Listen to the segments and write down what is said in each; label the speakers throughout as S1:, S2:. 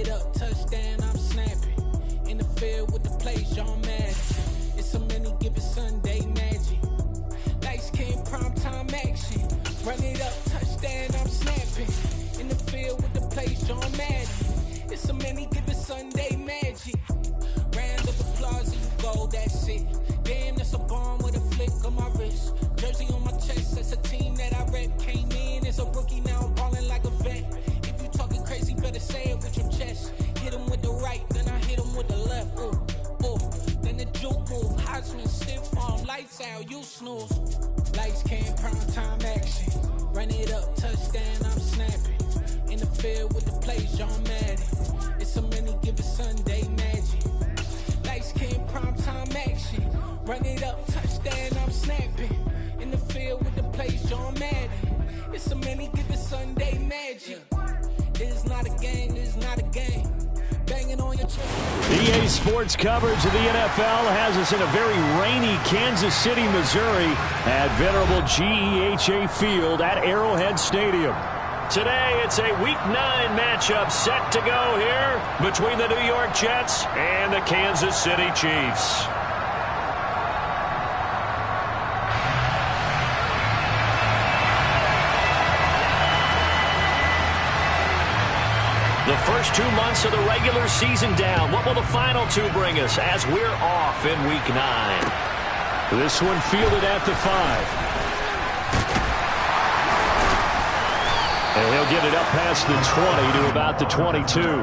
S1: it up, touchdown, I'm snapping. In the field with the plays, John Madden. It's a many given Sunday magic. Light skin, primetime action. Run it up, touchdown, I'm snapping. In the field with the plays, John Madden. It's a many given Sunday magic. Round of applause, you go, that's it. Damn, that's a bomb with a flick on my wrist. Jersey on my chest, that's a team that I rep. Came in as a rookie, now I'm balling like a vet. If you talking crazy, better say it with your chest. Hit him with the right, then I hit him with the left. Ooh, ooh. Then the juke move, Heisman, stiff arm, lights out, you snooze. Lights came, prime time action. Run it up, touchdown, I'm snapping. In the field with the plays, John Madden. It's a many given Sunday magic. Lights came, prime time action. Run it up, touchdown, I'm snapping. In the field with the plays, John Madden. It's a many given Sunday magic. It's not a game, it's not a game. Banging on your chest.
S2: EA Sports coverage of the NFL has us in a very rainy Kansas City, Missouri at venerable GEHA Field at Arrowhead Stadium. Today, it's a Week 9 matchup set to go here between the New York Jets and the Kansas City Chiefs. The first 2 months of the regular season down. What will the final 2 bring us as we're off in Week 9? This one fielded at the 5. And he'll get it up past the 20 to about the 22.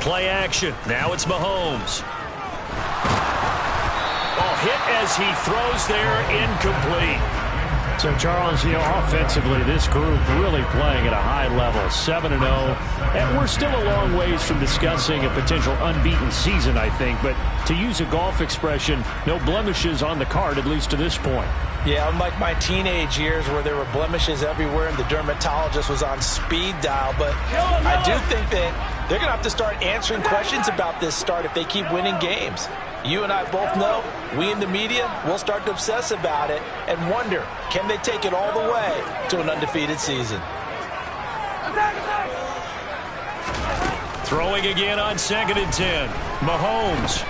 S2: Play action. Now it's Mahomes. Oh, hit as he throws there, incomplete. So, Charles, offensively, this group really playing at a high level, 7-0. And we're still a long ways from discussing a potential unbeaten season, I think. But to use a golf expression, no blemishes on the card, at least to this point.
S3: Yeah, unlike my teenage years where there were blemishes everywhere and the dermatologist was on speed dial. But I do think that they're going to have to start answering questions about this start if they keep winning games. You and I both know, we in the media will start to obsess about it and wonder, can they take it all the way to an undefeated season?
S2: Throwing again on 2nd and 10. Mahomes.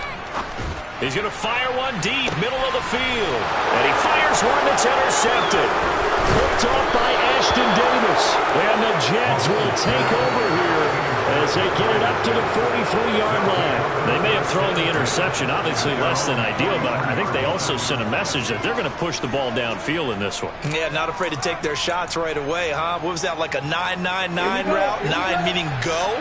S2: He's going to fire one deep, middle of the field. And he fires one that's intercepted. Picked off by Ashton Davis. And the Jets will take over here as they get it up to the 43-yard line. They may have thrown the interception, obviously less than ideal, but I think they also sent a message that they're going to push the ball downfield in this one.
S3: Yeah, not afraid to take their shots right away, huh? What was that, like a 9-9-9 route? 9 meaning go?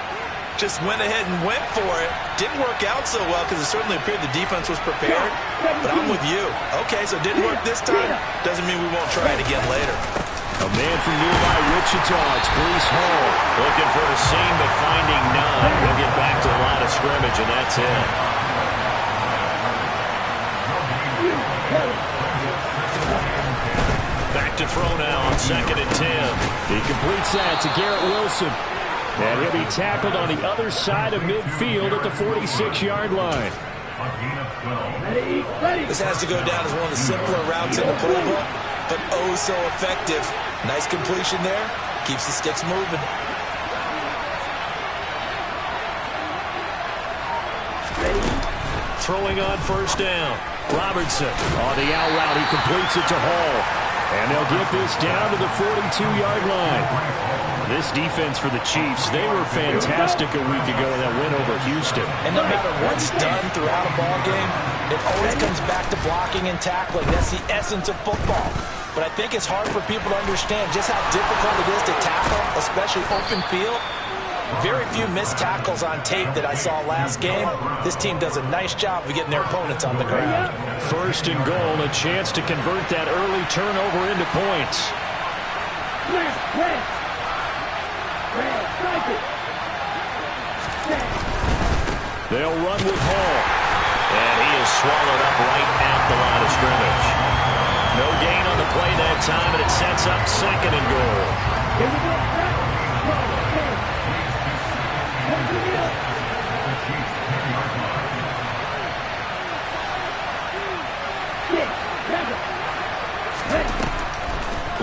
S3: Just went ahead and went for it. Didn't work out so well because it certainly appeared the defense was prepared. But I'm with you. Okay, so it didn't work this time. Doesn't mean we won't try it again later.
S2: A man from nearby Wichita, it's Breece Hall. Looking for a seam, but finding none. He'll get back to the line of scrimmage, and that's it. Back to throw now on 2nd and 10. He completes that to Garrett Wilson. And he'll be tackled on the other side of midfield at the 46-yard line.
S3: This has to go down as one of the simpler routes in the playbook, but oh so effective. Nice completion there. Keeps the sticks moving.
S2: Throwing on 1st down. Robertson on the out route. He completes it to Hall. And they'll get this down to the 42-yard line. This defense for the Chiefs, they were fantastic a week ago in that win over Houston.
S3: And no matter what's done throughout a ball game, it always comes back to blocking and tackling. That's the essence of football. but I think it's hard for people to understand just how difficult it is to tackle, especially open field. Very few missed tackles on tape that I saw last game. This team does a nice job of getting their opponents on the ground.
S2: First and goal, a chance to convert that early turnover into points. They'll run with Hall. And he is swallowed up right at the line of scrimmage. No gain on the play that time, and it sets up second and goal.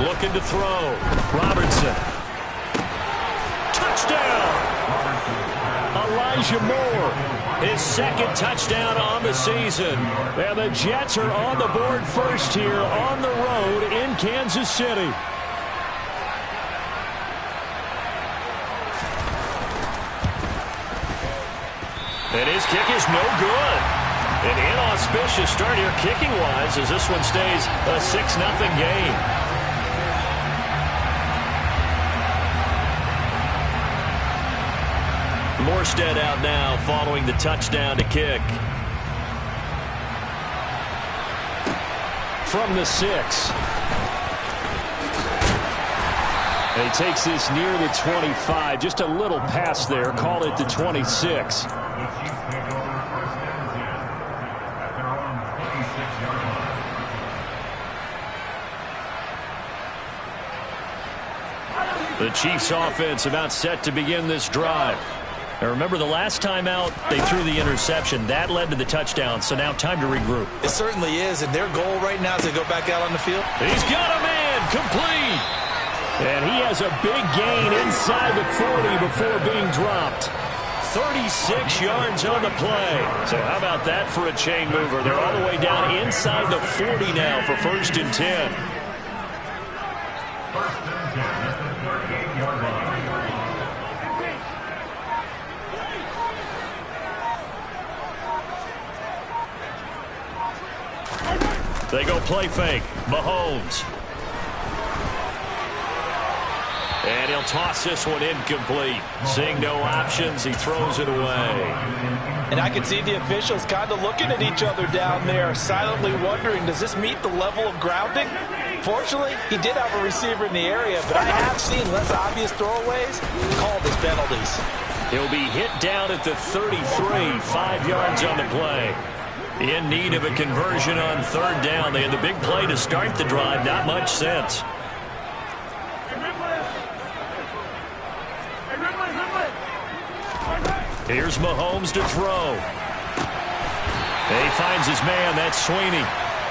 S2: Looking to throw. Robertson. Touchdown! Elijah Moore, his second touchdown on the season. And the Jets are on the board first here on the road in Kansas City. And his kick is no good. An inauspicious start here kicking-wise as this one stays a 6-0 game. Morstead out now following the touchdown to kick. From the 6. And he takes this near the 25. Just a little pass there. Call it the 26. The Chiefs offense about set to begin this drive. Now remember, the last time out, they threw the interception. That led to the touchdown, so now time to regroup.
S3: It certainly is, and their goal right now is to go back out on the field.
S2: He's got a man, complete. And he has a big gain inside the 40 before being dropped. 36 yards on the play. So how about that for a chain mover? They're all the way down inside the 40 now for 1st and 10. They go play fake. Mahomes. And he'll toss this one incomplete. Seeing no options, he throws it away.
S3: And I can see the officials kind of looking at each other down there, silently wondering, does this meet the level of grounding? Fortunately, he did have a receiver in the area, but I have seen less obvious throwaways called as penalties.
S2: He'll be hit down at the 33, 5 yards on the play. In need of a conversion on 3rd down. They had the big play to start the drive. Not much sense. Here's Mahomes to throw. And he finds his man. That's Sweeney.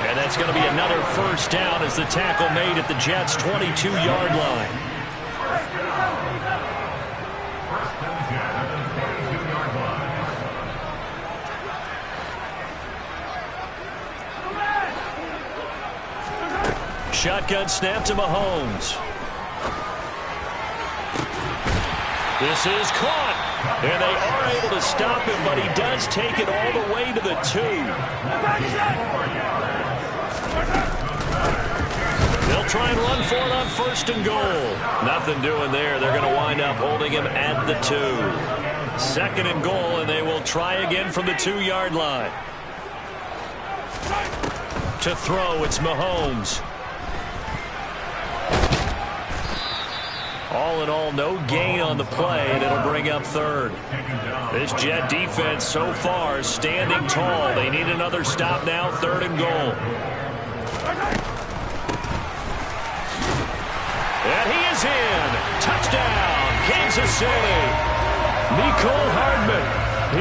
S2: And that's going to be another 1st down as the tackle made at the Jets' 22-yard line. Shotgun snap to Mahomes. This is caught. And they are able to stop him, but he does take it all the way to the 2. They'll try and run for it on 1st and goal. Nothing doing there. They're going to wind up holding him at the 2. 2nd and goal, and they will try again from the 2-yard line. To throw, it's Mahomes. All in all, no gain on the play, and it'll bring up 3rd. This Jet defense so far standing tall. They need another stop now, 3rd and goal. And he is in. Touchdown, Kansas City. Mecole Hardman,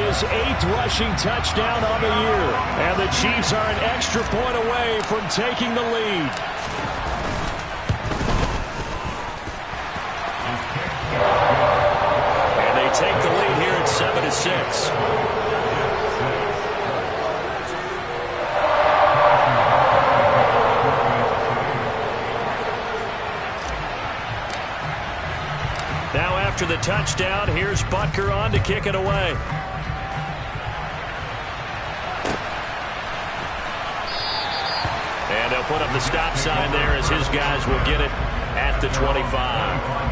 S2: his 8th rushing touchdown on the year. And the Chiefs are an extra point away from taking the lead. Take the lead here at 7-6. Now after the touchdown, here's Butker on to kick it away. And they'll He'll put up the stop sign there as his guys will get it at the 25.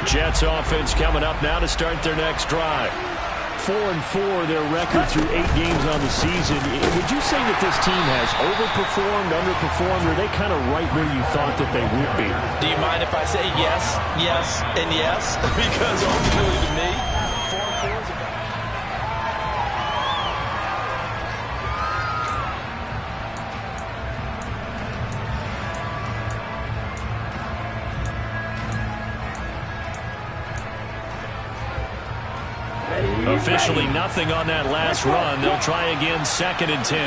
S2: Jets offense coming up now to start their next drive. 4-4 their record through 8 games on the season. Would you say that this team has overperformed, underperformed, or are they kind of right where you thought that they would be?
S3: Do you mind if I say yes, yes, and yes? Because ultimately to me, 4-4 is about.
S2: Officially nothing on that last run. They'll try again, 2nd and 10.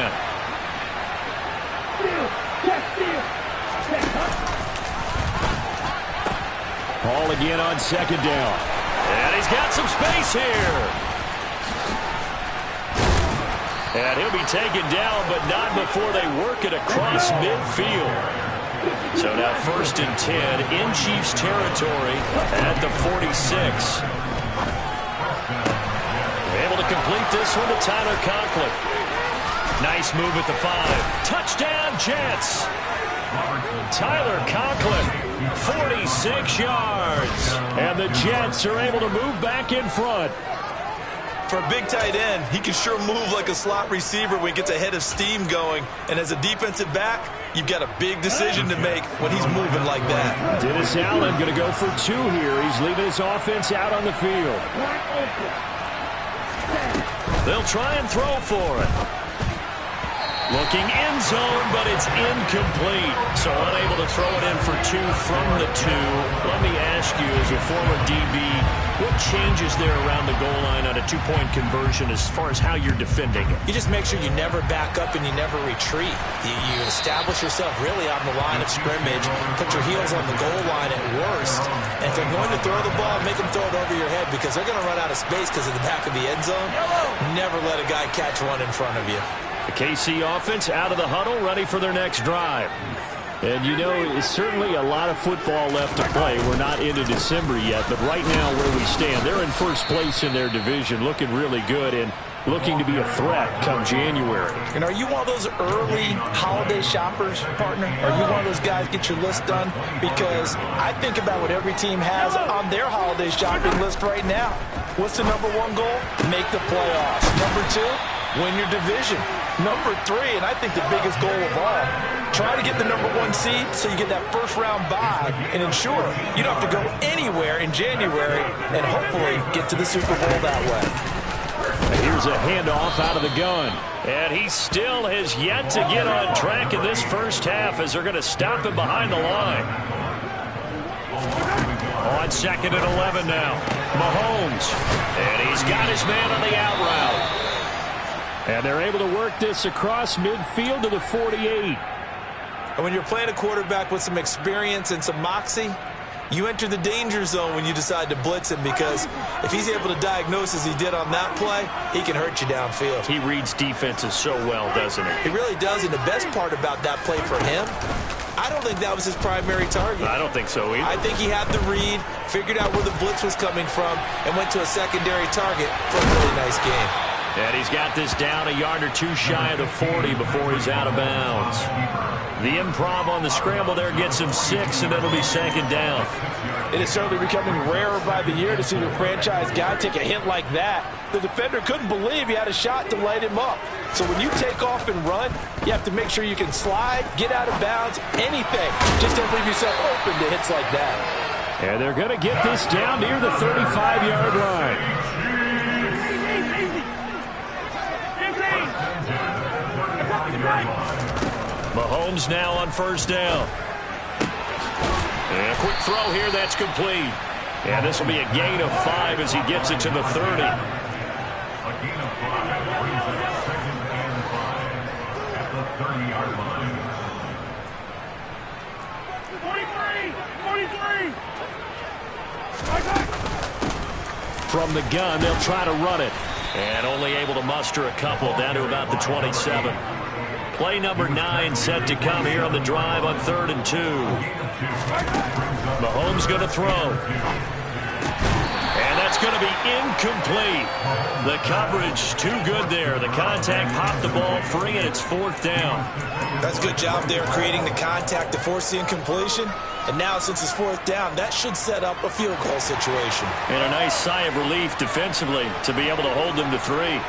S2: Ball again on 2nd down. And he's got some space here. And he'll be taken down, but not before they work it across midfield. So now 1st and 10 in Chiefs territory at the 46. Able to complete this one to Tyler Conklin. Nice move at the 5. Touchdown, Jets. Tyler Conklin, 46 yards. And the Jets are able to move back in front.
S3: For a big tight end, he can sure move like a slot receiver when he gets a head of steam going. And as a defensive back, you've got a big decision to make when he's moving like that.
S2: Dennis Allen going to go for 2 here. He's leaving his offense out on the field. They'll try and throw for it. Looking end zone, but it's incomplete. So unable to throw it in for 2 from the 2. Let me ask you, as a former DB, what changes there around the goal line on a 2-point conversion as far as how you're defending it?
S3: You just make sure you never back up and you never retreat. You establish yourself really on the line of scrimmage, put your heels on the goal line at worst, and if they're going to throw the ball, make them throw it over your head because they're going to run out of space because of the back of the end zone. Never let a guy catch one in front of you.
S2: The KC offense out of the huddle, ready for their next drive. And you know, it's certainly a lot of football left to play. We're not into December yet, but right now where we stand, they're in first place in their division, looking really good and looking to be a threat come January.
S3: And are you one of those early holiday shoppers, partner? Are you one of those guys get your list done? Because I think about what every team has on their holiday shopping list right now. What's the number 1 goal? Make the playoffs. Number 2, win your division. Number 3, and I think the biggest goal of all, try to get the number 1 seed so you get that first-round bye and ensure you don't have to go anywhere in January and hopefully get to the Super Bowl that way.
S2: And here's a handoff out of the gun. And he still has yet to get on track in this first half as they're going to stop him behind the line. On 2nd and 11 now. Mahomes. And he's got his man on the out route. And they're able to work this across midfield to the 48.
S3: And when you're playing a quarterback with some experience and some moxie, you enter the danger zone when you decide to blitz him because if he's able to diagnose as he did on that play, he can hurt you downfield.
S2: He reads defenses so well, doesn't he?
S3: He really does, and the best part about that play for him, I don't think that was his primary target.
S2: I don't think so either.
S3: I think he had the read, figured out where the blitz was coming from, and went to a secondary target for a really nice game.
S2: And he's got this down a yard or 2 shy of the 40 before he's out of bounds. The improv on the scramble there gets him 6, and it'll be 2nd down.
S4: It is certainly becoming rarer by the year to see the franchise guy take a hit like that. The defender couldn't believe he had a shot to light him up. So when you take off and run, you have to make sure you can slide, get out of bounds, anything. Just don't leave yourself open to hits like that.
S2: And they're going to get this down near the 35-yard line. Mahomes now on 1st down. And a quick throw here, that's complete. And this will be a gain of 5 as he gets it to the 30.
S5: A gain of 5 brings it to 2nd and 5 at the 30-yard line.
S4: 43!
S2: From the gun, they'll try to run it. And only able to muster a couple down to about the 27. Play number 9 set to come here on the drive on 3rd and 2. Mahomes going to throw. And that's going to be incomplete. The coverage too good there. The contact popped the ball free, and it's 4th down.
S3: That's a good job there creating the contact to force the incompletion. And now, since it's 4th down, that should set up a field goal situation.
S2: And a nice sigh of relief defensively to be able to hold them to 3.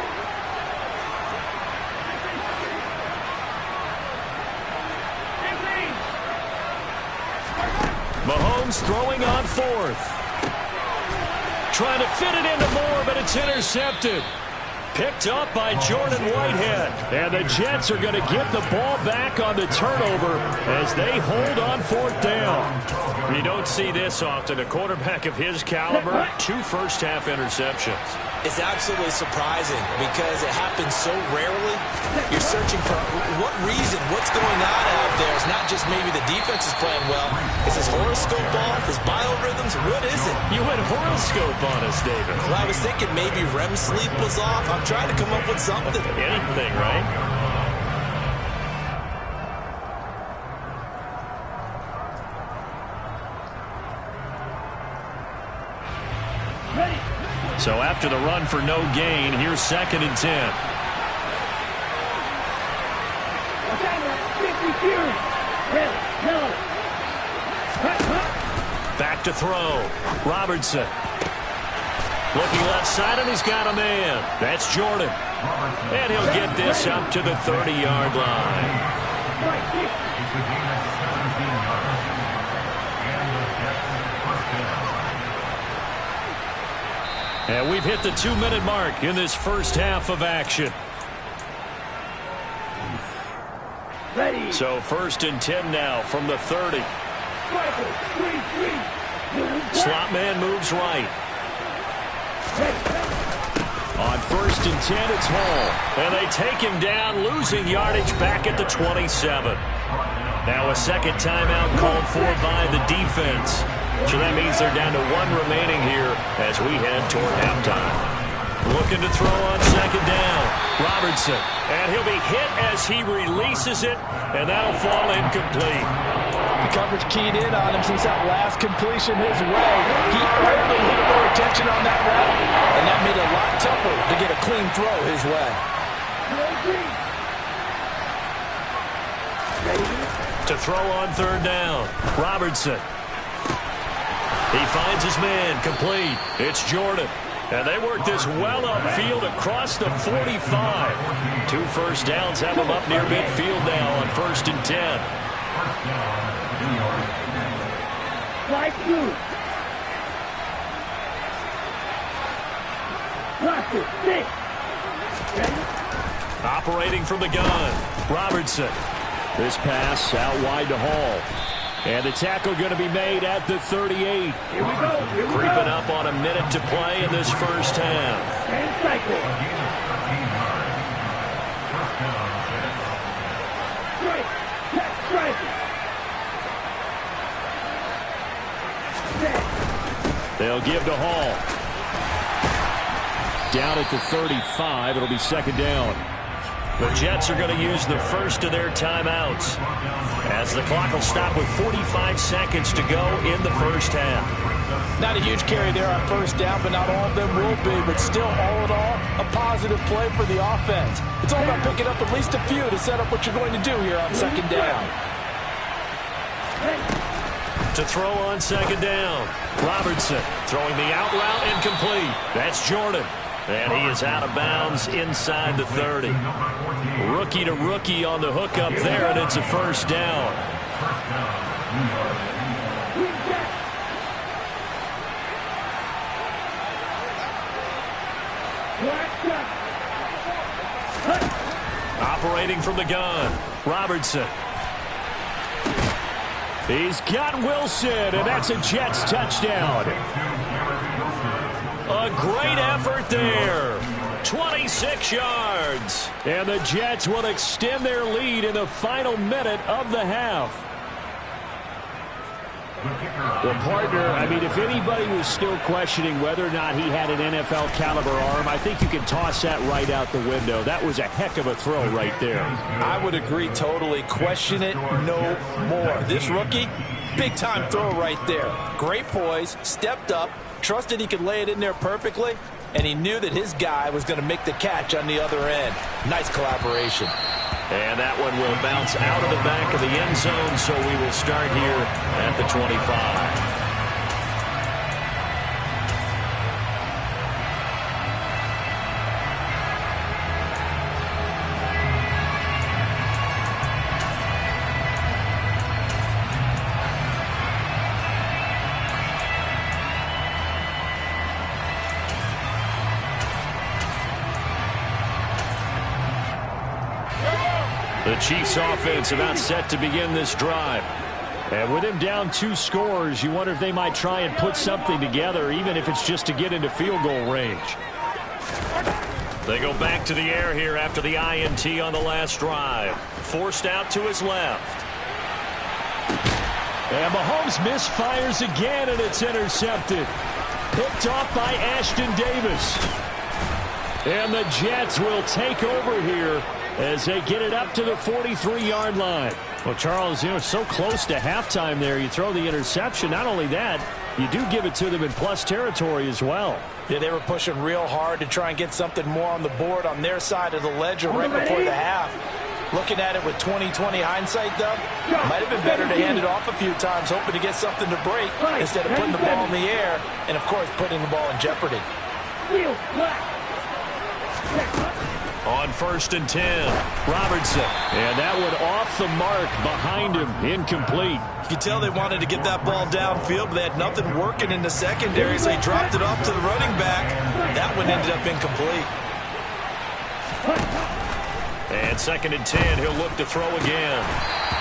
S2: Mahomes throwing on 4th. Trying to fit it into Moore, but it's intercepted. Picked up by Jordan Whitehead. And the Jets are going to get the ball back on the turnover as they hold on 4th down. You don't see this often. A quarterback of his caliber, 2 first-half interceptions.
S3: It's absolutely surprising because it happens so rarely. You're searching for what reason, what's going on out there. It's not just maybe the defense is playing well. Is his horoscope off? His biorhythms? What is it?
S2: You went horoscope on us, David.
S3: Well, I was thinking maybe REM sleep was off. I'm trying to come up with something.
S2: Anything, right? So after the run for no gain, here's 2nd and 10. Back to throw. Robertson. Looking left side, and he's got a man. That's Jordan. And he'll get this up to the 30-yard line. And we've hit the 2-minute mark in this first half of action.
S6: Ready.
S2: So 1st and 10 now from the 30. Slot man moves right. On 1st and 10, it's Hall. And they take him down, losing yardage back at the 27. Now a second timeout called for by the defense. So that means they're down to 1 remaining here as we head toward halftime. Looking to throw on 2nd down. Robertson. And he'll be hit as he releases it, and that'll fall incomplete.
S4: The coverage keyed in on him since that last completion his way. He earned a little more attention on that route, and that made it a lot tougher to get a clean throw his way.
S2: To throw on 3rd down. Robertson. He finds his man, complete. It's Jordan. And they work this well upfield across the 45. 2 first downs have them up near midfield now on 1st and 10. Operating from the gun. Robertson. This pass out wide to Hall. And the tackle going to be made at the 38.
S6: Here we go.
S2: Creeping up on a minute to play in this first half.
S6: And cycle. Strike.
S2: They'll give to Hall. Down at the 35. It'll be 2nd down. The Jets are going to use the first of their timeouts as the clock will stop with 45 seconds to go in the first half.
S4: Not a huge carry there on 1st down, but not all of them will be. But still, all in all, a positive play for the offense. It's all about picking up at least a few to set up what you're going to do here on 2nd down.
S2: To throw on 2nd down. Robertson throwing the out route incomplete. That's Jordan. And he is out of bounds inside the 30. Rookie to rookie on the hook up there, and it's a 1st down. Operating from the gun. Robertson. He's got Wilson, and that's a Jets touchdown. A great effort there. 26 yards. And the Jets will extend their lead in the final minute of the half. Well, partner, I mean, if anybody was still questioning whether or not he had an NFL caliber arm, I think you can toss that right out the window. That was a heck of a throw right there.
S3: I would agree totally. Question it no more. This rookie, big-time throw right there. Great poise, stepped up, trusted he could lay it in there perfectly, and he knew that his guy was going to make the catch on the other end. Nice collaboration.
S2: And that one will bounce out of the back of the end zone, so we will start here at the 25. The Chiefs offense about set to begin this drive. And with him down 2 scores, you wonder if they might try and put something together, even if it's just to get into field goal range. They go back to the air here after the INT on the last drive. Forced out to his left. And Mahomes misfires again, and it's intercepted. Picked off by Ashton Davis. And the Jets will take over here as they get it up to the 43-yard line. Well, Charles, so close to halftime there. You throw the interception. Not only that, you do give it to them in plus territory as well.
S3: Yeah, they were pushing real hard to try and get something more on the board on their side of the ledger right before the half. Looking at it with 20/20 hindsight, though, might have been better to hand it off a few times, hoping to get something to break instead of putting the ball in the air and, of course, putting the ball in jeopardy.
S2: On 1st and 10, Robertson. And that one off the mark behind him, incomplete.
S3: You can tell they wanted to get that ball downfield, but they had nothing working in the secondary, so he dropped it off to the running back. That one ended up incomplete.
S2: And 2nd and 10, he'll look to throw again.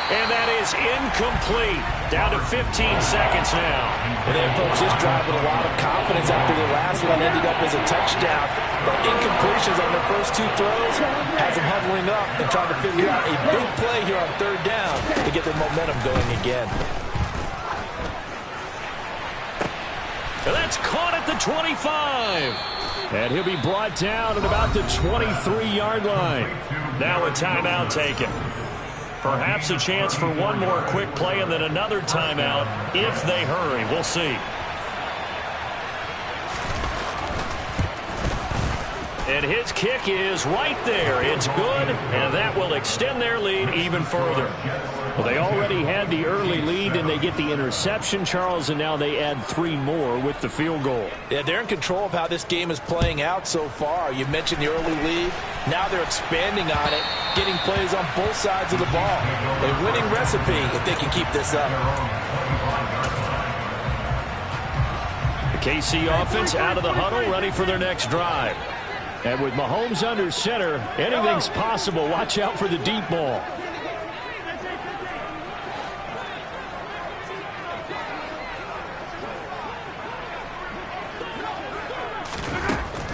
S2: And that is incomplete. Down to 15 seconds now.
S3: And they approach this drive with a lot of confidence after the last one ended up as a touchdown. But incompletions on their first 2 throws has them huddling up and trying to figure out a big play here on 3rd down to get their momentum going again.
S2: And that's caught at the 25. And he'll be brought down at about the 23-yard line. Now a timeout taken. Perhaps a chance for one more quick play and then another timeout if they hurry. We'll see. And his kick is right there. It's good, and that will extend their lead even further. Well, they already had the early lead, and they get the interception, Charles, and now they add 3 more with the field goal.
S3: Yeah, they're in control of how this game is playing out so far. You mentioned the early lead. Now they're expanding on it, getting plays on both sides of the ball. A winning recipe if they can keep this up.
S2: The KC offense out of the huddle, ready for their next drive. And with Mahomes under center, anything's possible. Watch out for the deep ball.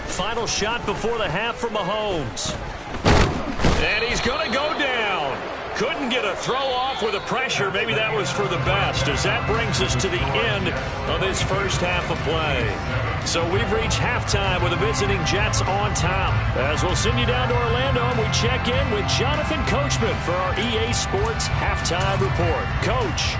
S2: Final shot before the half for Mahomes. And he's going to go down. Couldn't get a throw off with the pressure. Maybe that was for the best, as that brings us to the end of this first half of play. So we've reached halftime with the visiting Jets on top. As we'll send you down to Orlando, and we check in with Jonathan Coachman for our EA Sports Halftime Report. Coach.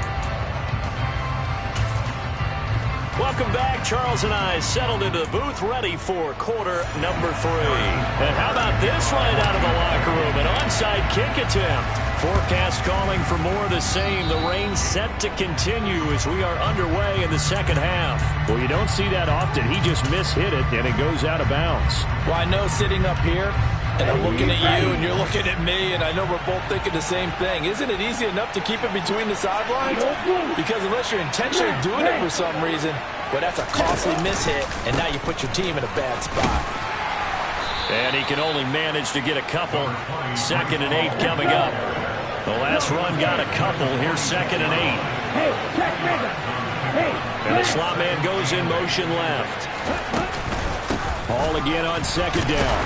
S2: Welcome back. Charles and I settled into the booth, ready for quarter number 3. And how about this right out of the locker room? An onside kick attempt. Forecast calling for more of the same. The rain set to continue as we are underway in the second half. Well, you don't see that often. He just mishit it, and it goes out of bounds.
S3: Well, I know sitting up here, and I'm looking at you, and you're looking at me, and I know we're both thinking the same thing. Isn't it easy enough to keep it between the sidelines? Because unless you're intentionally doing it for some reason, well, that's a costly mishit, and now you put your team in a bad spot.
S2: And he can only manage to get a couple. 2nd and 8 coming up. The last run got a couple. Here's 2nd and 8. And the slot man goes in motion left. Ball again on 2nd down.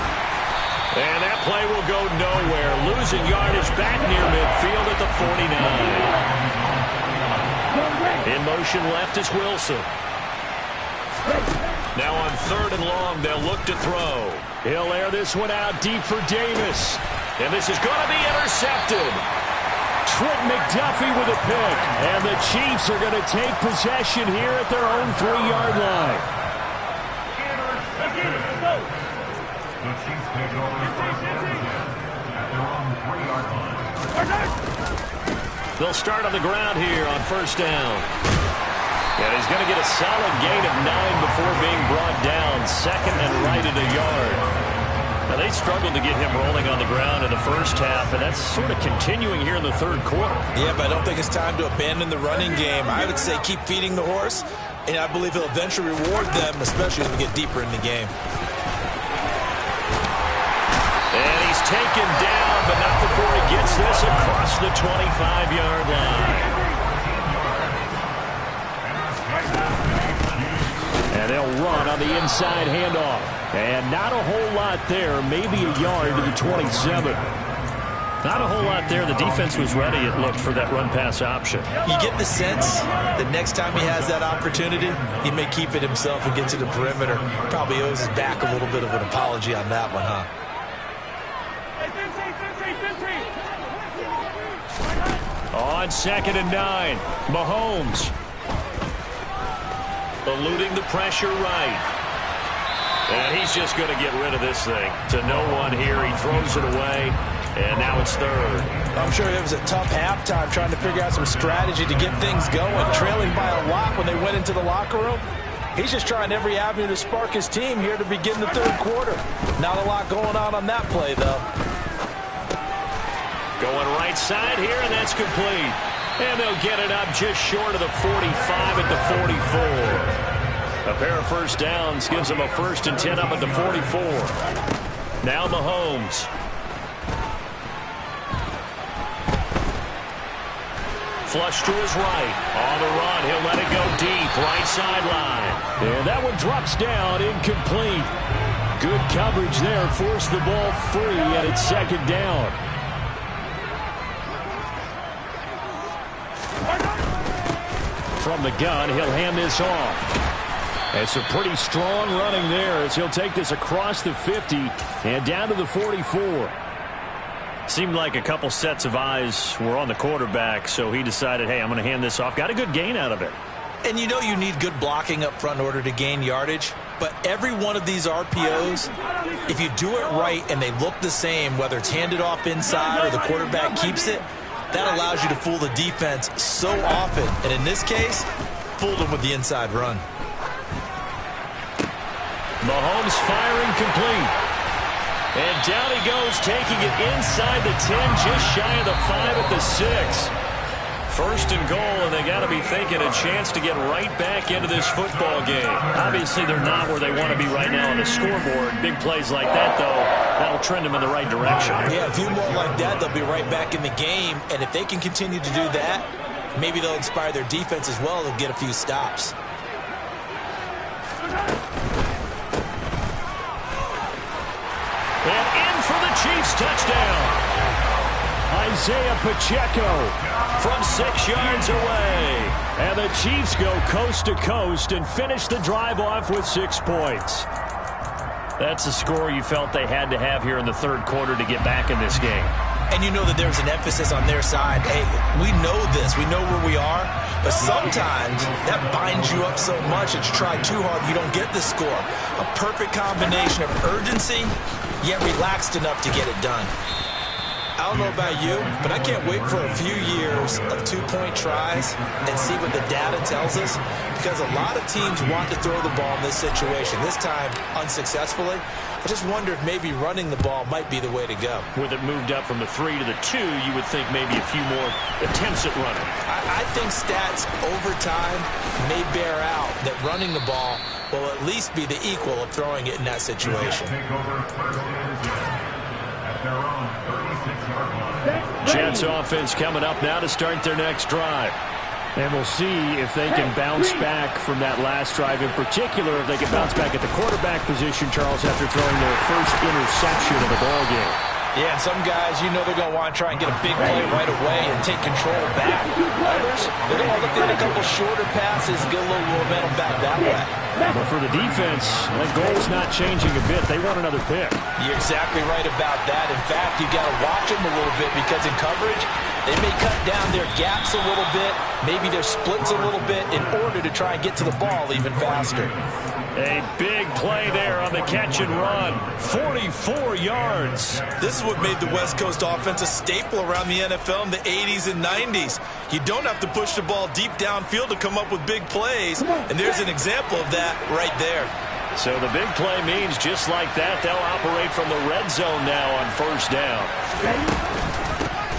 S2: And that play will go nowhere. Losing yardage back near midfield at the 49. In motion left is Wilson. Now on 3rd and long, they'll look to throw. He'll air this one out deep for Davis. And this is going to be intercepted. Trent McDuffie with a pick. And the Chiefs are going to take possession here at their own 3-yard line.
S5: The Chiefs take over the first at their own 3-yard line.
S2: They'll start on the ground here on 1st down. And he's going to get a solid gain of 9 before being brought down. 2nd and right at a yard. Now, they struggled to get him rolling on the ground in the first half, and that's sort of continuing here in the 3rd quarter.
S3: Yeah, but I don't think it's time to abandon the running game. I would say keep feeding the horse, and I believe he'll eventually reward them, especially as we get deeper in the game.
S2: And he's taken down, but not before he gets this across the 25-yard line. And they'll run on the inside handoff. And not a whole lot there. Maybe a yard to the 27. Not a whole lot there. The defense was ready, it looked, for that run-pass option.
S3: You get the sense that next time he has that opportunity, he may keep it himself and get to the perimeter. Probably owes his back a little bit of an apology on that one, huh?
S2: On 2nd and 9, Mahomes. Eluding the pressure right. And he's just going to get rid of this thing. To no one here. He throws it away. And now it's 3rd.
S3: I'm sure it was a tough halftime trying to figure out some strategy to get things going. Trailing by a lot when they went into the locker room. He's just trying every avenue to spark his team here to begin the 3rd quarter. Not a lot going on that play, though.
S2: Going right side here, and that's complete. And they'll get it up just short of the 45 at the 44. A pair of 1st downs gives them a 1st and 10 up at the 44. Now Mahomes. Flush to his right. On the run, he'll let it go deep. Right sideline. And that one drops down, incomplete. Good coverage there. Forced the ball free, and it's 2nd down. From the gun, he'll hand this off. It's a pretty strong running there as he'll take this across the 50 and down to the 44. Seemed like a couple sets of eyes were on the quarterback, so he decided, hey, I'm going to hand this off. Got a good gain out of it.
S3: And you know you need good blocking up front in order to gain yardage, but every one of these RPOs, if you do it right and they look the same, whether it's handed off inside or the quarterback keeps it, that allows you to fool the defense so often. And in this case, fooled them with the inside run.
S2: Mahomes firing complete. And down he goes, taking it inside the 10, just shy of the 5 at the 6. 1st and goal, and they got to be thinking a chance to get right back into this football game. Obviously, they're not where they want to be right now on the scoreboard. Big plays like that, though, that'll trend them in the right direction.
S3: Yeah, a few more like that, they'll be right back in the game. And if they can continue to do that, maybe they'll inspire their defense as well. They'll get a few stops.
S2: And in for the Chiefs touchdown. Isaiah Pacheco from 6 yards away. And the Chiefs go coast to coast and finish the drive off with 6 points. That's a score you felt they had to have here in the 3rd quarter to get back in this game.
S3: And you know that there's an emphasis on their side. Hey, we know this. We know where we are. But sometimes that binds you up so much that you try too hard, you don't get the score. A perfect combination of urgency, yet relaxed enough to get it done. I don't know about you, but I can't wait for a few years of 2-point tries and see what the data tells us, because a lot of teams want to throw the ball in this situation, this time unsuccessfully. I just wonder if maybe running the ball might be the way to go.
S2: With it moved up from the 3 to the 2, you would think maybe a few more attempts at running.
S3: I think stats over time may bear out that running the ball will at least be the equal of throwing it in that situation.
S2: Jets offense coming up now to start their next drive. And we'll see if they can bounce back from that last drive. In particular, if they can bounce back at the quarterback position, Charles, after throwing their first interception of the ball game.
S3: Yeah, some guys, you know they're going to want to try and get a big play right away and take control back. Others, they're going to look at a couple shorter passes, get a little momentum back that way.
S2: But for the defense, that goal's not changing a bit. They want another pick.
S3: You're exactly right about that. In fact, you got to watch them a little bit because in coverage, they may cut down their gaps a little bit, maybe their splits a little bit in order to try and get to the ball even faster.
S2: A big play there on the catch and run. 44 yards.
S3: This is what made the West Coast offense a staple around the NFL in the 80s and 90s. You don't have to push the ball deep downfield to come up with big plays, and there's an example of that right there.
S2: So the big play means just like that, they'll operate from the red zone now on first down.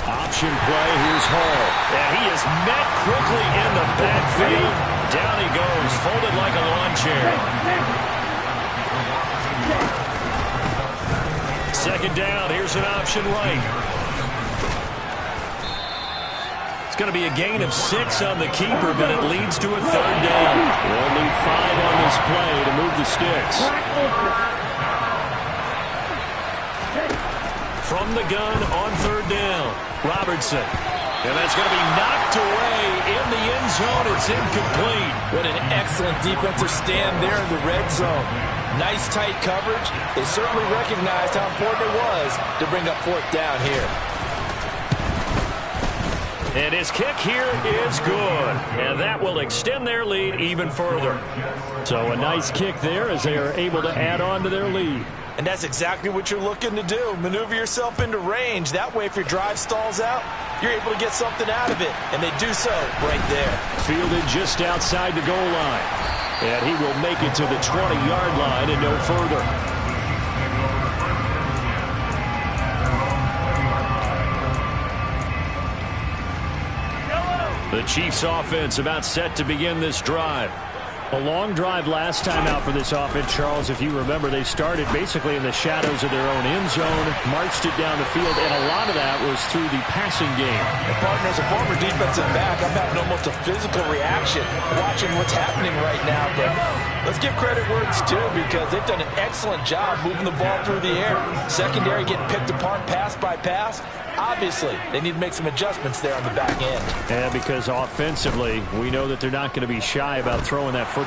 S2: Option play, here's Hall. And he is met quickly in the backfield. Down he goes, folded like a lawn chair. Second down, here's an option right. It's going to be a gain of 6 on the keeper, but it leads to a third down. They'll need 5 on this play to move the sticks. From the gun on third down, Robertson. And that's going to be knocked away in the end zone. It's incomplete.
S3: What an excellent defensive stand there in the red zone. Nice tight coverage. They certainly recognized how important it was to bring up fourth down here.
S2: And his kick here is good. And that will extend their lead even further. So a nice kick there as they are able to add on to their lead.
S3: And that's exactly what you're looking to do. Maneuver yourself into range. That way, if your drive stalls out, you're able to get something out of it. And they do so right there.
S2: Fielded just outside the goal line. And he will make it to the 20-yard line and no further. The Chiefs offense about set to begin this drive. A long drive last time out for this offense, Charles. If you remember, they started basically in the shadows of their own end zone, marched it down the field, and a lot of that was through the passing game.
S3: And partner, as a former defensive back, I'm having almost a physical reaction watching what's happening right now. But let's give credit where it's due because they've done an excellent job moving the ball through the air. Secondary getting picked apart pass by pass. Obviously, they need to make some adjustments there on the back end.
S2: And because offensively, we know that they're not going to be shy about throwing that football.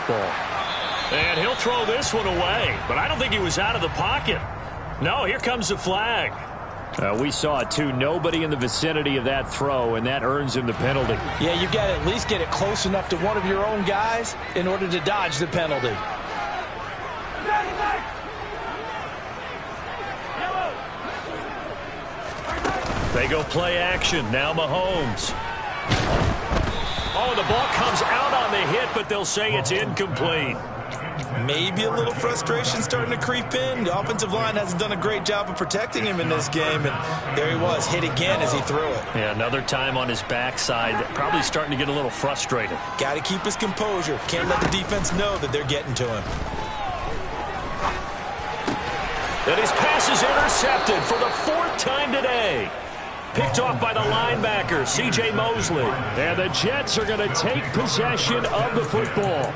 S2: And he'll throw this one away, but I don't think he was out of the pocket. No, here comes the flag. We saw it too. Nobody in the vicinity of that throw, and that earns him the penalty.
S3: Yeah, you've got to at least get it close enough to one of your own guys in order to dodge the penalty.
S2: They go play action. Now Mahomes. Oh, the ball comes out on the hit, but they'll say it's incomplete.
S3: Maybe a little frustration starting to creep in. The offensive line hasn't done a great job of protecting him in this game, and there he was, hit again as he threw it.
S2: Yeah, another time on his backside, probably starting to get a little frustrated.
S3: Got to keep his composure. Can't let the defense know that they're getting to him.
S2: And his pass is intercepted for the 4th time today. Picked off by the linebacker, C.J. Mosley. And the Jets are going to take possession of the football.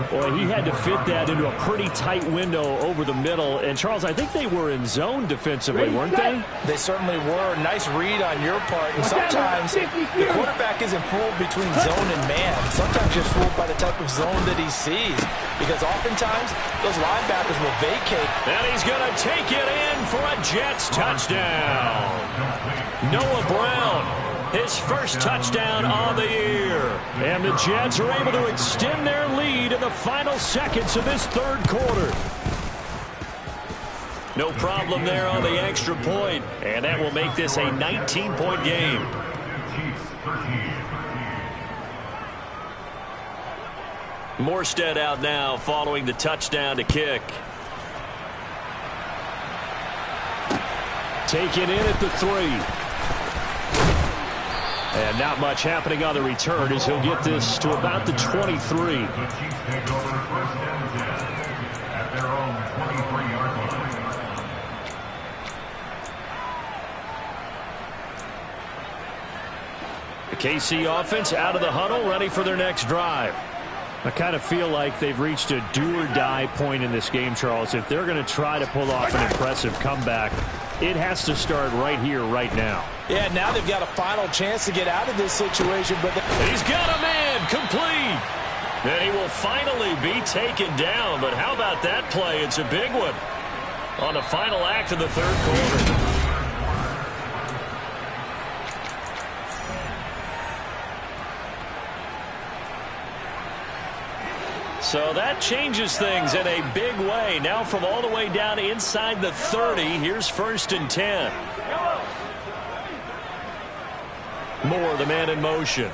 S2: Boy, he had to fit that into a pretty tight window over the middle. And, Charles, I think they were in zone defensively, weren't they?
S3: They certainly were. Nice read on your part. And sometimes the quarterback isn't fooled between zone and man. Sometimes just fooled by the type of zone that he sees. Because oftentimes those linebackers will vacate.
S2: And he's going to take it in for a Jets touchdown. Noah Brown, his first touchdown on the year. And the Jets are able to extend their lead in the final seconds of this third quarter. No problem there on the extra point. And that will make this a 19-point game. Morstead out now following the touchdown to kick. Taken in at the 3. And not much happening on the return as he'll get this to about the 23. The KC offense out of the huddle, ready for their next drive. I kind of feel like they've reached a do-or-die point in this game, Charles. If they're going to try to pull off an impressive comeback, it has to start right here, right now.
S3: Yeah, now they've got a final chance to get out of this situation. But
S2: he's got a man complete. And he will finally be taken down. But how about that play? It's a big one on the final act of the third quarter. So that changes things in a big way. Now from all the way down inside the 30, here's 1st and 10. Moore, the man in motion.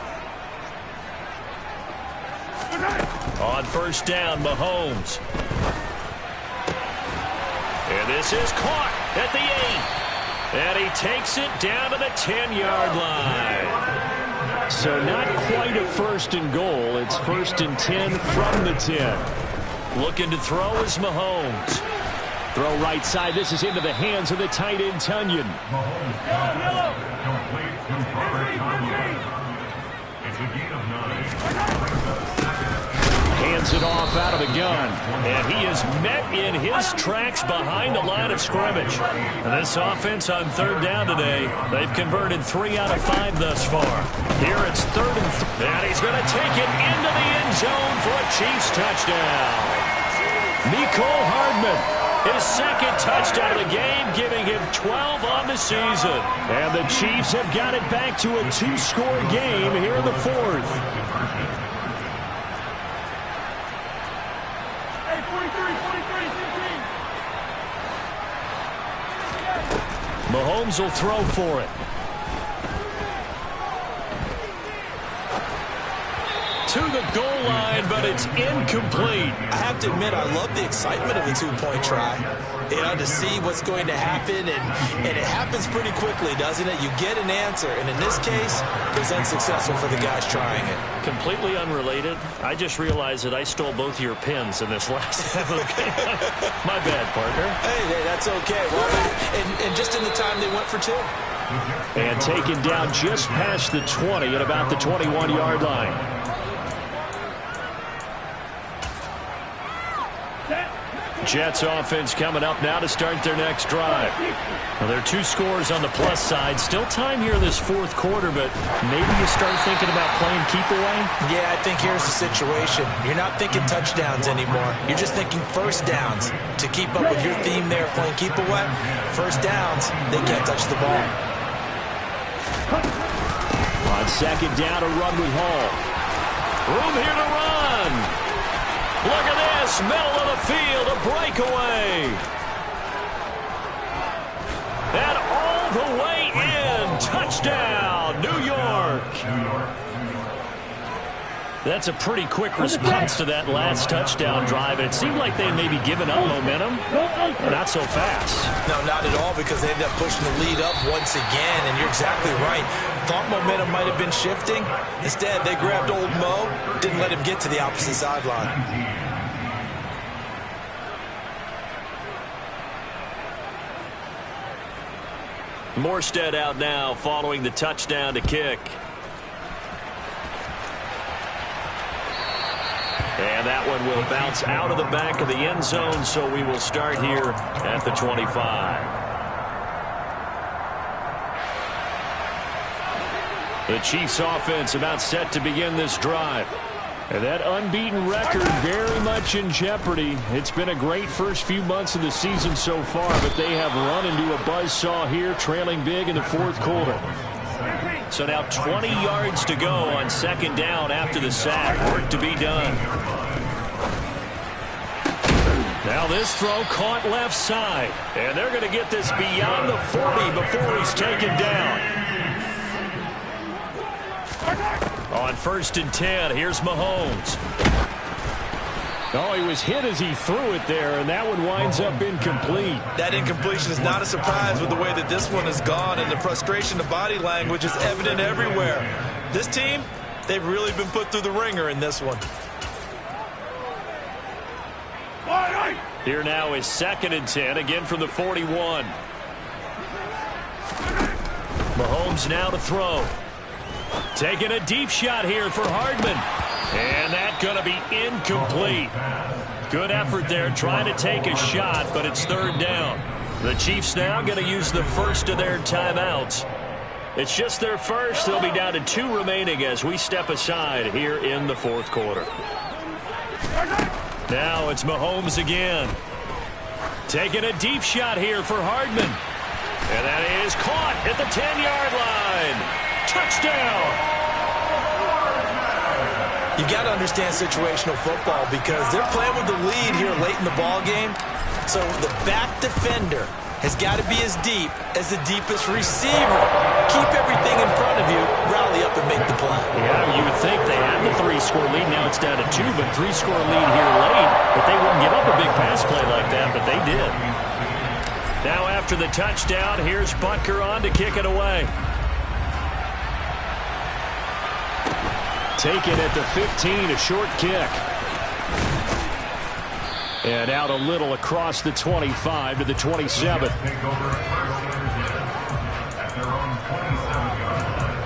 S2: On 1st down, Mahomes. And this is caught at the 8. And he takes it down to the 10-yard line. So not quite a 1st and goal. It's 1st and 10 from the 10. Looking to throw is Mahomes. Throw right side. This is into the hands of the tight end, Tunyon. Hands it off out of the gun. And he is met in his tracks behind the line of scrimmage. And this offense on 3rd down today, they've converted 3 out of 5 thus far. Here it's 3rd and 3. And he's going to take it into the end zone for a Chiefs touchdown. Mecole Hardman. His 2nd touchdown of the game, giving him 12 on the season. And the Chiefs have got it back to a 2-score game here in the 4th. Mahomes will throw for it. To the goal line, but it's incomplete.
S3: I have to admit, I love the excitement of the 2-point try. You know, to see what's going to happen, and it happens pretty quickly, doesn't it? You get an answer, and in this case, it was unsuccessful for the guys trying it.
S2: Completely unrelated. I just realized that I stole both of your pins in this last game. My bad, partner.
S3: Hey, that's okay. Well, and just in the time they went for 2.
S2: And taken down just past the 20 at about the 21-yard line. Jets offense coming up now to start their next drive. Well, there are 2 scores on the plus side. Still time here in this 4th quarter, but maybe you start thinking about playing keep away?
S3: Yeah, I think here's the situation. You're not thinking touchdowns anymore. You're just thinking 1st downs. To keep up with your theme there, playing keep away, 1st downs, they can't touch the ball.
S2: On 2nd down, a run with Hall. Room here to run. Look at this, middle of the field, a breakaway. And all the way in, touchdown, New York. That's a pretty quick response to that last touchdown drive. And it seemed like they may be giving up momentum. Not so fast.
S3: No, not at all, because they ended up pushing the lead up once again. And you're exactly right. Thought momentum might have been shifting. Instead, they grabbed old Mo, didn't let him get to the opposite sideline.
S2: Morstead out now following the touchdown to kick. And that one will bounce out of the back of the end zone, so we will start here at the 25. The Chiefs offense about set to begin this drive. And that unbeaten record very much in jeopardy. It's been a great first few months of the season so far, but they have run into a buzzsaw here, trailing big in the 4th quarter. So now 20 yards to go on 2nd down after the sack. Work to be done. Now this throw caught left side. And they're going to get this beyond the 40 before he's taken down. On 1st and 10, here's Mahomes. Oh, he was hit as he threw it there, and that one winds up incomplete.
S3: That incompletion is not a surprise with the way that this one has gone, and the frustration of body language is evident everywhere. This team, they've really been put through the ringer in this one.
S2: Here now is 2nd and 10, again from the 41. Mahomes now to throw. Taking a deep shot here for Hardman. And that's going to be incomplete. Good effort there trying to take a shot, but it's third down. The Chiefs now going to use the first of their timeouts. It's just their first. They'll be down to 2 remaining as we step aside here in the fourth quarter. Now it's Mahomes again. Taking a deep shot here for Hardman. And that is caught at the 10-yard line. Touchdown.
S3: You got to understand situational football because they're playing with the lead here late in the ball game. So the back defender has got to be as deep as the deepest receiver. Keep everything in front of you, rally up and make the play.
S2: Yeah, you would think they had the 3-score lead. Now it's down to 2, but 3-score lead here late. But they wouldn't give up a big pass play like that, but they did. Now after the touchdown, here's Butker on to kick it away. Taken at the 15, a short kick. And out a little across the 25 to the 27.
S5: Take over at their own 27-yard line.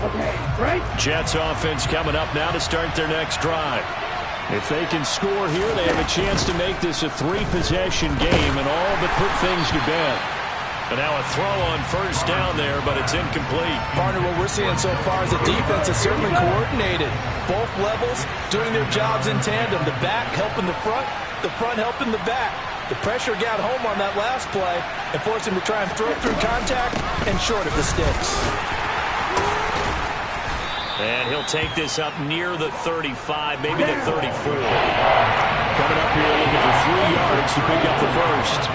S6: Okay, right?
S2: Jets offense coming up now to start their next drive. If they can score here, they have a chance to make this a 3-possession game and all but put things to bed. And now a throw on first down there, but it's incomplete.
S3: Partner, what we're seeing so far is the defense is certainly coordinated. Both levels doing their jobs in tandem. The back helping the front helping the back. The pressure got home on that last play and forced him to try and throw through contact and short of the sticks.
S2: And he'll take this up near the 35, maybe the 34. Coming up here looking for 3 yards to pick up the first.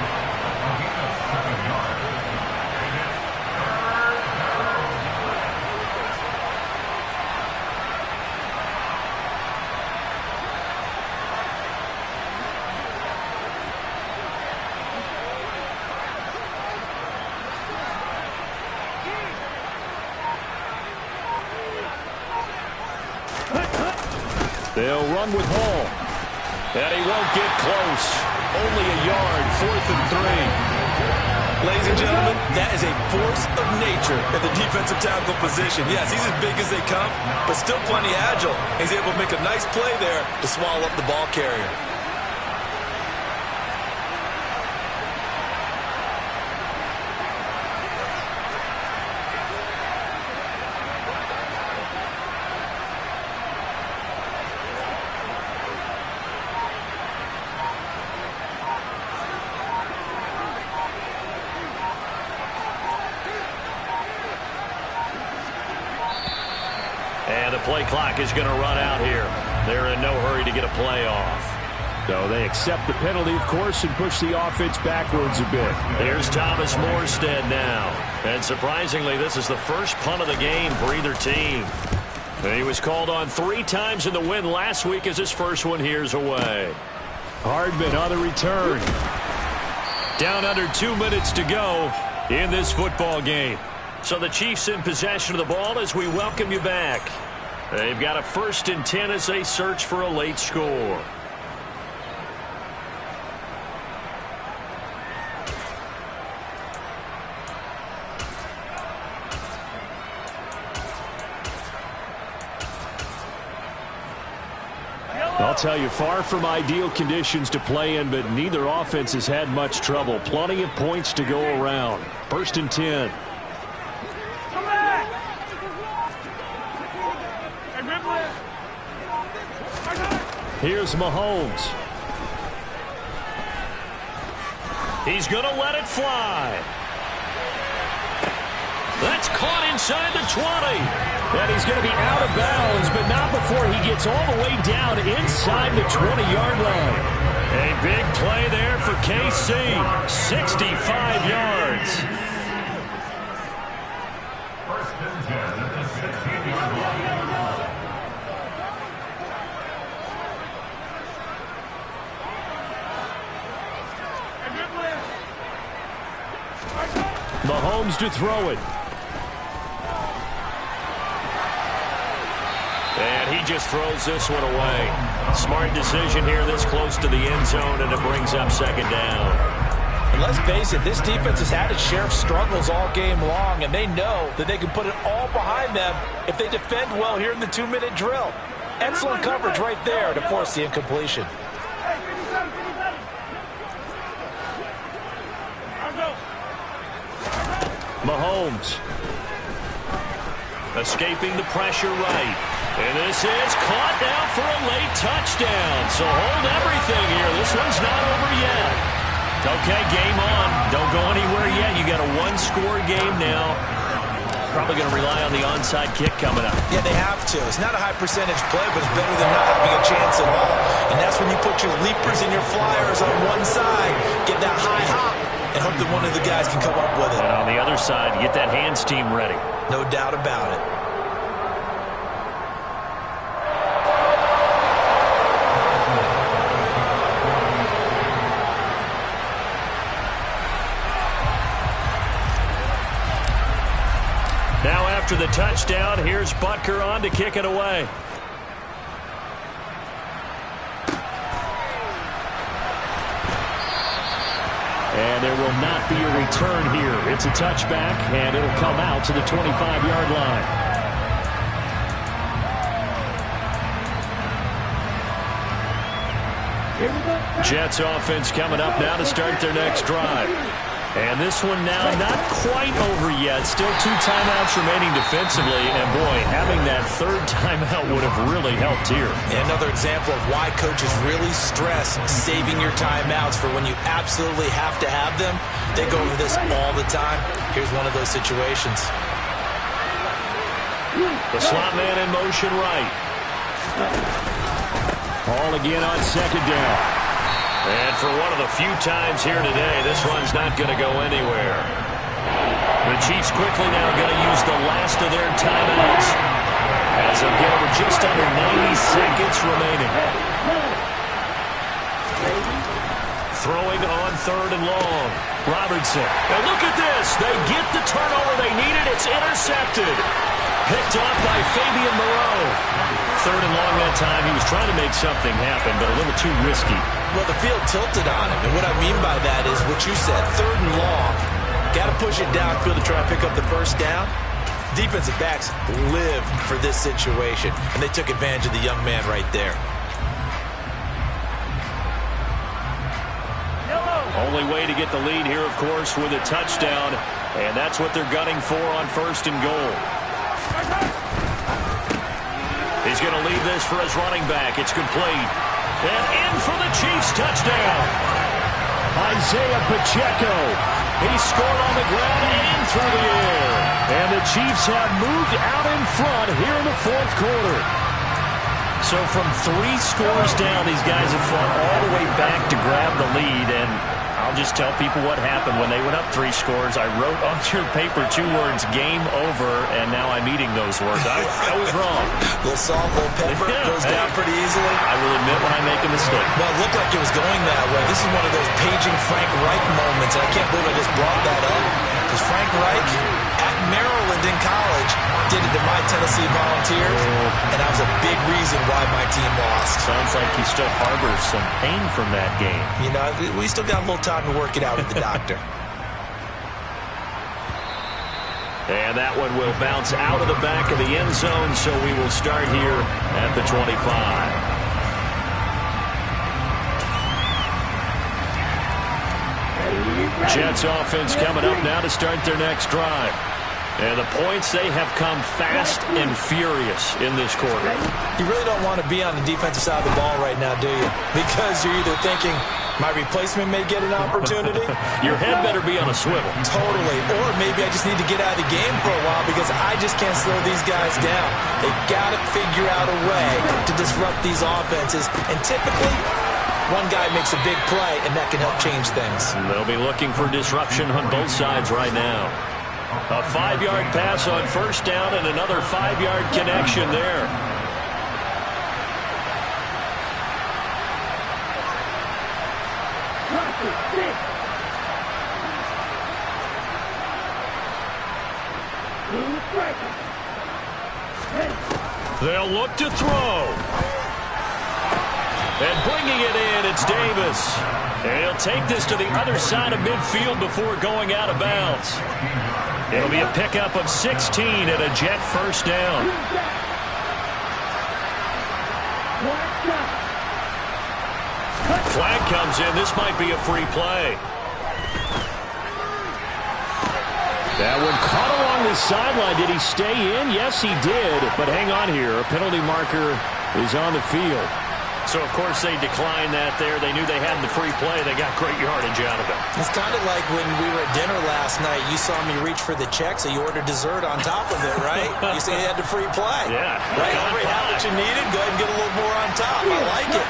S2: They'll run with Hall. And he won't get close. Only a yard, 4th and 3.
S3: Ladies and gentlemen, that is a force of nature at the defensive tackle position. Yes, he's as big as they come, but still plenty agile. He's able to make a nice play there to swallow up the ball carrier.
S2: And the play clock is going to run out here. They're in no hurry to get a play off. So they accept the penalty, of course, and push the offense backwards a bit. Here's Thomas Morstead now. And surprisingly, this is the first punt of the game for either team. And he was called on 3 times in the win last week as his first one here's away. Hardman on the return. Down under 2 minutes to go in this football game. So the Chiefs in possession of the ball as we welcome you back. They've got a 1st and 10 as they search for a late score. I'll tell you, far from ideal conditions to play in, but neither offense has had much trouble. Plenty of points to go around. 1st and 10. Here's Mahomes. He's going to let it fly. That's caught inside the 20. And he's going to be out of bounds, but not before he gets all the way down inside the 20-yard line. A big play there for KC. 65 yards.
S5: 1st and 10 at the 16-yard line.
S2: Mahomes to throw it. And he just throws this one away. Smart decision here this close to the end zone, and it brings up 2nd down.
S3: And let's face it, this defense has had its share of struggles all game long, and they know that they can put it all behind them if they defend well here in the 2-minute drill. Excellent coverage right there to force the incompletion.
S2: Mahomes escaping the pressure right. And this is caught now for a late touchdown. So hold everything here. This one's not over yet. Okay, game on. Don't go anywhere yet. You got a one-score game now. Probably going to rely on the onside kick coming up.
S3: Yeah, they have to. It's not a high percentage play, but it's better than not having a chance at all. And that's when you put your leapers and your flyers on one side, get that high hop, and hope that one of the guys can come up with it.
S2: And on the other side, get that hands team ready.
S3: No doubt about it.
S2: Now after the touchdown, here's Butker on to kick it away. And there will not be a return here. It's a touchback, and it'll come out to the 25-yard line. Jets offense coming up now to start their next drive. And this one now not quite over yet. Still 2 timeouts remaining defensively. And, boy, having that third timeout would have really helped here.
S3: And another example of why coaches really stress saving your timeouts for when you absolutely have to have them. They go over this all the time. Here's one of those situations.
S2: The slot man in motion right. Ball again on second down. And for one of the few times here today, this one's not going to go anywhere. The Chiefs quickly now going to use the last of their timeouts as they'll get over just under 90 seconds remaining. Throwing on third and long. Robertson. And look at this. They get the turnover they needed. It's intercepted. Picked off by Fabian Moreau. Third and long that time. He was trying to make something happen, but a little too risky.
S3: Well, the field tilted on him, and what I mean by that is what you said, third and long. Got to push it downfield to try and pick up the first down. Defensive backs live for this situation, and they took advantage of the young man right there.
S2: Only way to get the lead here, of course, with a touchdown, and that's what they're gunning for on first and goal. He's going to leave this for his running back. It's complete. And in for the Chiefs touchdown. Isaiah Pacheco. He scored on the ground and through the air. And the Chiefs have moved out in front here in the fourth quarter. So from 3 scores down, these guys have fought all the way back to grab the lead. And I'll just tell people what happened when they went up 3 scores. I wrote on your paper 2 words, game over, and now I'm eating those words. I was wrong.
S3: A little salt, a little pepper, goes down pretty easily.
S2: I will admit when I make a mistake.
S3: Well, it looked like it was going that way. This is one of those paging Frank Reich moments, and I can't believe I just brought that up. Because Frank Reich, at Maryland in college, did it to my Tennessee Volunteers, and that was a big reason why my team lost.
S2: Sounds like he still harbors some pain from that game.
S3: You know, we still got a little time to work it out with the doctor.
S2: And that one will bounce out of the back of the end zone, so we will start here at the 25. Jets offense coming up now to start their next drive. And the points, they have come fast and furious in this quarter.
S3: You really don't want to be on the defensive side of the ball right now, do you? Because you're either thinking, my replacement may get an opportunity.
S2: Your head better be on a swivel.
S3: Totally. Or maybe I just need to get out of the game for a while because I just can't slow these guys down. They've got to figure out a way to disrupt these offenses. And typically, one guy makes a big play, and that can help change things.
S2: They'll be looking for disruption on both sides right now. A 5-yard pass on first down and another 5-yard connection there. They'll look to throw. And bringing it in, it's Davis. And he'll take this to the other side of midfield before going out of bounds. It'll be a pickup of 16 and a Jet first down. Flag comes in. This might be a free play. That one caught along the sideline. Did he stay in? Yes, he did. But hang on here. A penalty marker is on the field. So, of course, they declined that there. They knew they had the free play. They got great yardage out of it.
S3: It's kind of like when we were at dinner last night. You saw me reach for the check, so you ordered dessert on top of it, right? You say you had the free play.
S2: Yeah.
S3: Right? You already had what you needed. Go ahead and get a little more on top. I like it.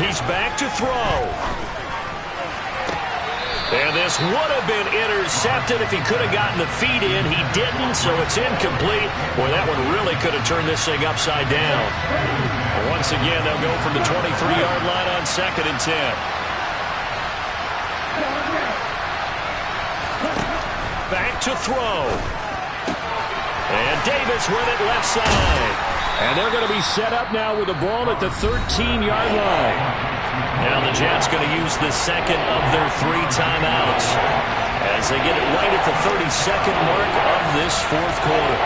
S2: He's back to throw. And this would have been intercepted if he could have gotten the feet in. He didn't, so it's incomplete. Boy, that one really could have turned this thing upside down. But once again, they'll go from the 23-yard line on 2nd and 10. Back to throw. And Davis with it left side. And they're going to be set up now with the ball at the 13-yard line. Now the Jets going to use the second of their 3 timeouts as they get it right at the 32nd mark of this 4th quarter.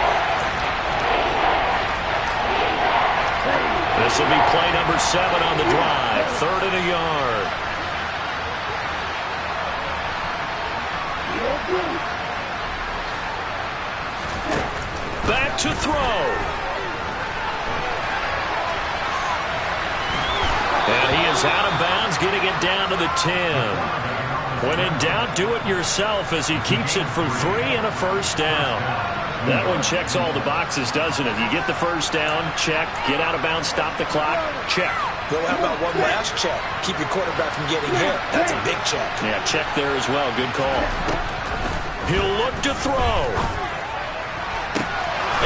S2: This will be play number 7 on the drive. 3rd and a yard. Back to throw. And he is out of bounds, getting it down to the 10. When in doubt, do it yourself as he keeps it for 3 and a first down. That one checks all the boxes, doesn't it? You get the first down, check. Get out of bounds, stop the clock, check.
S3: Well, how about one last check? Keep your quarterback from getting hit. That's a big check.
S2: Yeah, check there as well. Good call. He'll look to throw.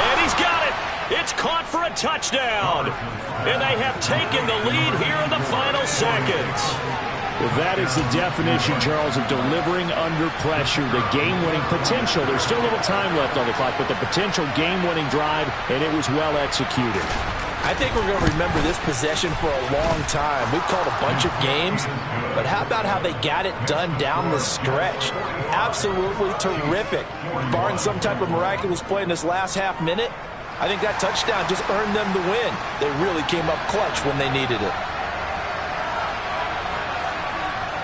S2: And he's got it. It's caught for a touchdown. And they have taken the lead here in the final seconds.
S7: Well, that is the definition, Charles, of delivering under pressure. The game-winning potential. There's still a little time left on the clock, but the potential game-winning drive, and it was well executed.
S3: I think we're going to remember this possession for a long time. We've called a bunch of games, but how about how they got it done down the stretch? Absolutely terrific. Barring some type of miraculous play in this last half minute, I think that touchdown just earned them the win. They really came up clutch when they needed it.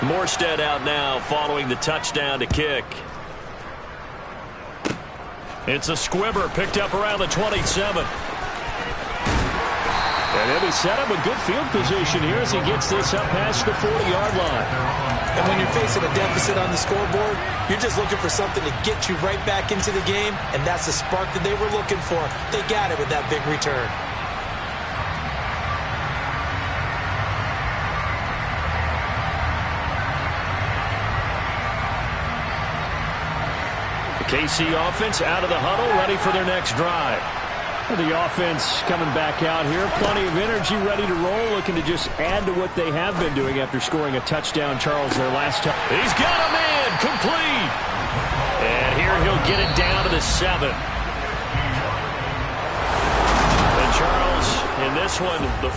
S2: Morstead out now following the touchdown to kick. It's a squibber picked up around the 27.
S7: And he'll be set up with good field position here as he gets this up past the 40-yard line.
S3: And when you're facing a deficit on the scoreboard, you're just looking for something to get you right back into the game, and that's the spark that they were looking for. They got it with that big return.
S2: The KC offense out of the huddle, ready for their next drive.
S7: The offense coming back out here. Plenty of energy, ready to roll, looking to just add to what they have been doing after scoring a touchdown, Charles, their last time.
S2: He's got a man, complete. And here he'll get it down to the 7. And Charles, in this one, the